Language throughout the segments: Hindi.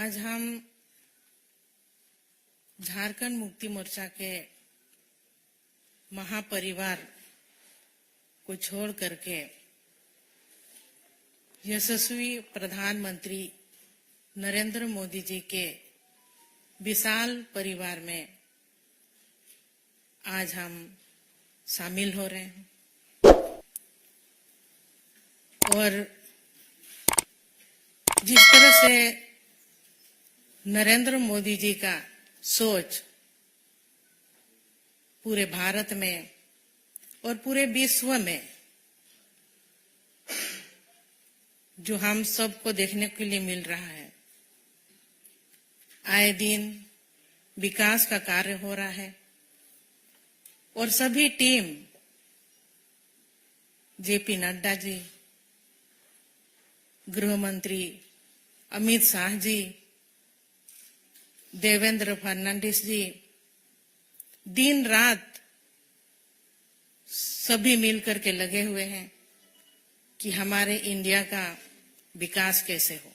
आज हम झारखंड मुक्ति मोर्चा के महापरिवार को छोड़ करके यशस्वी प्रधानमंत्री नरेंद्र मोदी जी के विशाल परिवार में आज हम शामिल हो रहे हैं। और जिस तरह से नरेंद्र मोदी जी का सोच पूरे भारत में और पूरे विश्व में जो हम सबको देखने के लिए मिल रहा है, आए दिन विकास का कार्य हो रहा है और सभी टीम जेपी नड्डा जी, गृह मंत्री अमित शाह जी, देवेंद्र फडणवीस जी, दिन रात सभी मिलकर के लगे हुए हैं कि हमारे इंडिया का विकास कैसे हो।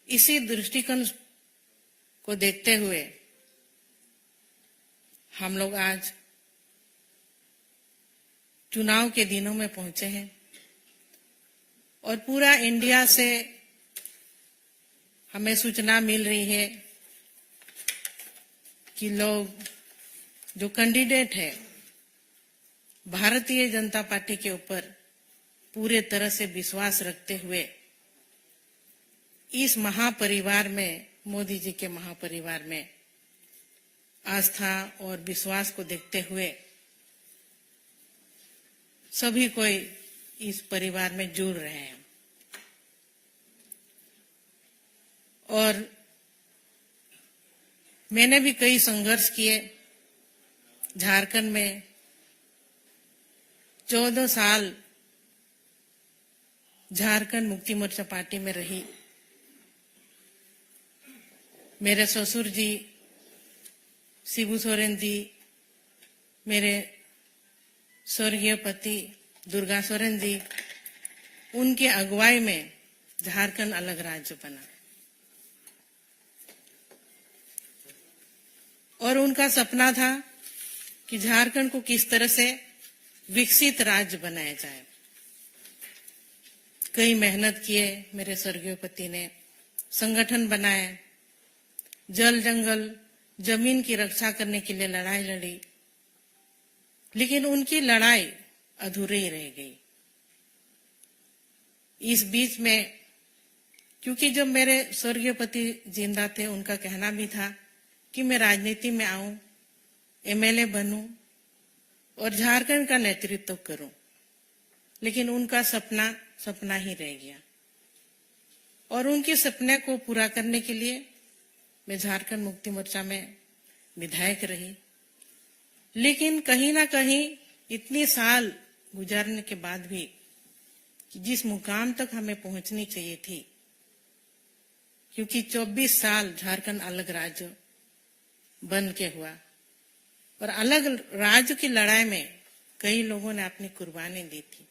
इसी दृष्टिकोण को देखते हुए हम लोग आज चुनाव के दिनों में पहुंचे हैं और पूरा इंडिया से हमें सूचना मिल रही है कि लोग जो कैंडिडेट है भारतीय जनता पार्टी के ऊपर पूरे तरह से विश्वास रखते हुए इस महापरिवार में, मोदी जी के महापरिवार में आस्था और विश्वास को देखते हुए सभी कोई इस परिवार में जुड़ रहे हैं। और मैंने भी कई संघर्ष किए। झारखंड में 14 साल झारखंड मुक्ति मोर्चा पार्टी में रही। मेरे ससुर जी शिबू सोरेन जी, मेरे स्वर्गीय पति दुर्गा सोरेन जी, उनके अगुवाई में झारखंड अलग राज्य बना और उनका सपना था कि झारखंड को किस तरह से विकसित राज्य बनाया जाए। कई मेहनत किए मेरे स्वर्गीय पति ने, संगठन बनाए, जल जंगल जमीन की रक्षा करने के लिए लड़ाई लड़ी, लेकिन उनकी लड़ाई अधूरी रह गई। इस बीच में क्योंकि जब मेरे स्वर्गीय पति जिंदा थे, उनका कहना भी था कि मैं राजनीति में आऊं, एमएलए बनूं और झारखंड का नेतृत्व करूं, लेकिन उनका सपना ही रह गया। और उनके सपने को पूरा करने के लिए मैं झारखंड मुक्ति मोर्चा में विधायक रही। लेकिन कहीं ना कहीं इतने साल गुजारने के बाद भी कि जिस मुकाम तक हमें पहुंचनी चाहिए थी, क्योंकि 24 साल झारखंड अलग राज्य बन के हुआ और अलग राज्य की लड़ाई में कई लोगों ने अपनी कुर्बानी दी थी।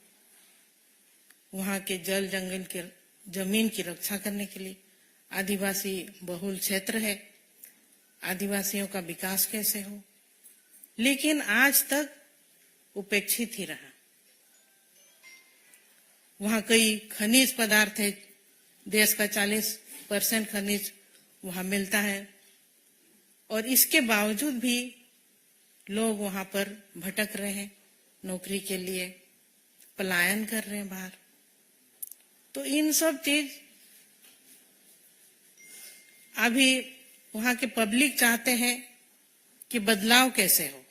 वहां के जल जंगल के जमीन की रक्षा करने के लिए, आदिवासी बहुल क्षेत्र है, आदिवासियों का विकास कैसे हो, लेकिन आज तक उपेक्षित ही रहा। वहां कई खनिज पदार्थ है, देश का 40% खनिज वहां मिलता है और इसके बावजूद भी लोग वहां पर भटक रहे हैं, नौकरी के लिए पलायन कर रहे हैं बाहर। तो इन सब चीज अभी वहां के पब्लिक चाहते हैं कि बदलाव कैसे हो।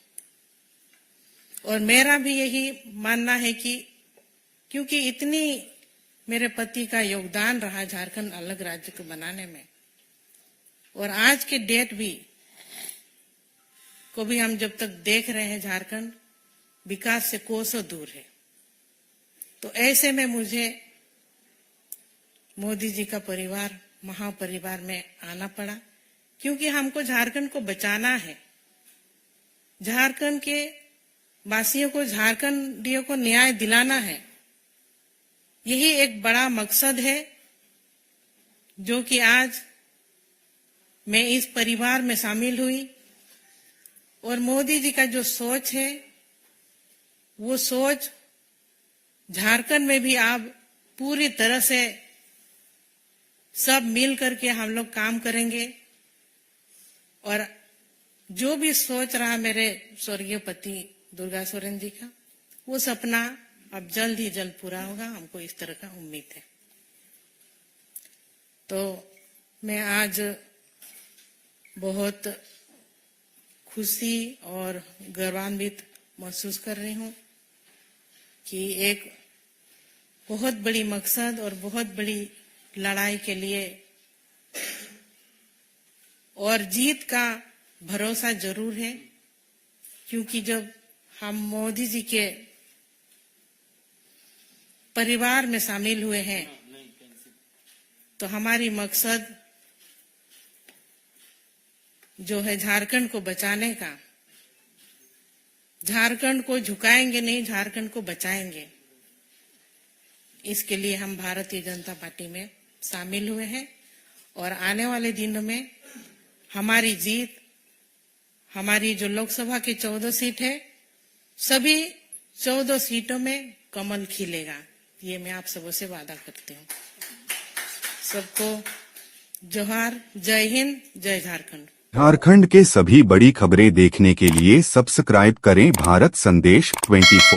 और मेरा भी यही मानना है कि क्योंकि इतनी मेरे पति का योगदान रहा झारखंड अलग राज्य को बनाने में, और आज के डेट भी को भी हम जब तक देख रहे हैं झारखंड विकास से कोसों दूर है, तो ऐसे में मुझे मोदी जी का परिवार, महापरिवार में आना पड़ा, क्योंकि हमको झारखंड को बचाना है। झारखंड के वासियों को, झारखंडियों को न्याय दिलाना है। यही एक बड़ा मकसद है जो कि आज मैं इस परिवार में शामिल हुई और मोदी जी का जो सोच है वो सोच झारखंड में भी अब पूरी तरह से सब मिल करके हम लोग काम करेंगे और जो भी सोच रहा मेरे स्वर्गीय पति दुर्गा सोरेन जी का वो सपना अब जल्द ही जल्द पूरा होगा, हमको इस तरह का उम्मीद है। तो मैं आज बहुत खुशी और गौरवान्वित महसूस कर रही हूँ कि एक बहुत बड़ी मकसद और बहुत बड़ी लड़ाई के लिए और जीत का भरोसा जरूर है, क्योंकि जब हम मोदी जी के परिवार में शामिल हुए हैं तो हमारी मकसद जो है झारखंड को बचाने का, झारखंड को झुकाएंगे नहीं, झारखंड को बचाएंगे। इसके लिए हम भारतीय जनता पार्टी में शामिल हुए हैं और आने वाले दिनों में हमारी जीत, हमारी जो लोकसभा की 14 सीट है, सभी 14 सीटों में कमल खिलेगा, ये मैं आप सबों से वादा करती हूँ। सबको जोहार, जय हिंद, जय झारखंड। झारखंड के सभी बड़ी खबरें देखने के लिए सब्सक्राइब करें भारत संदेश 24।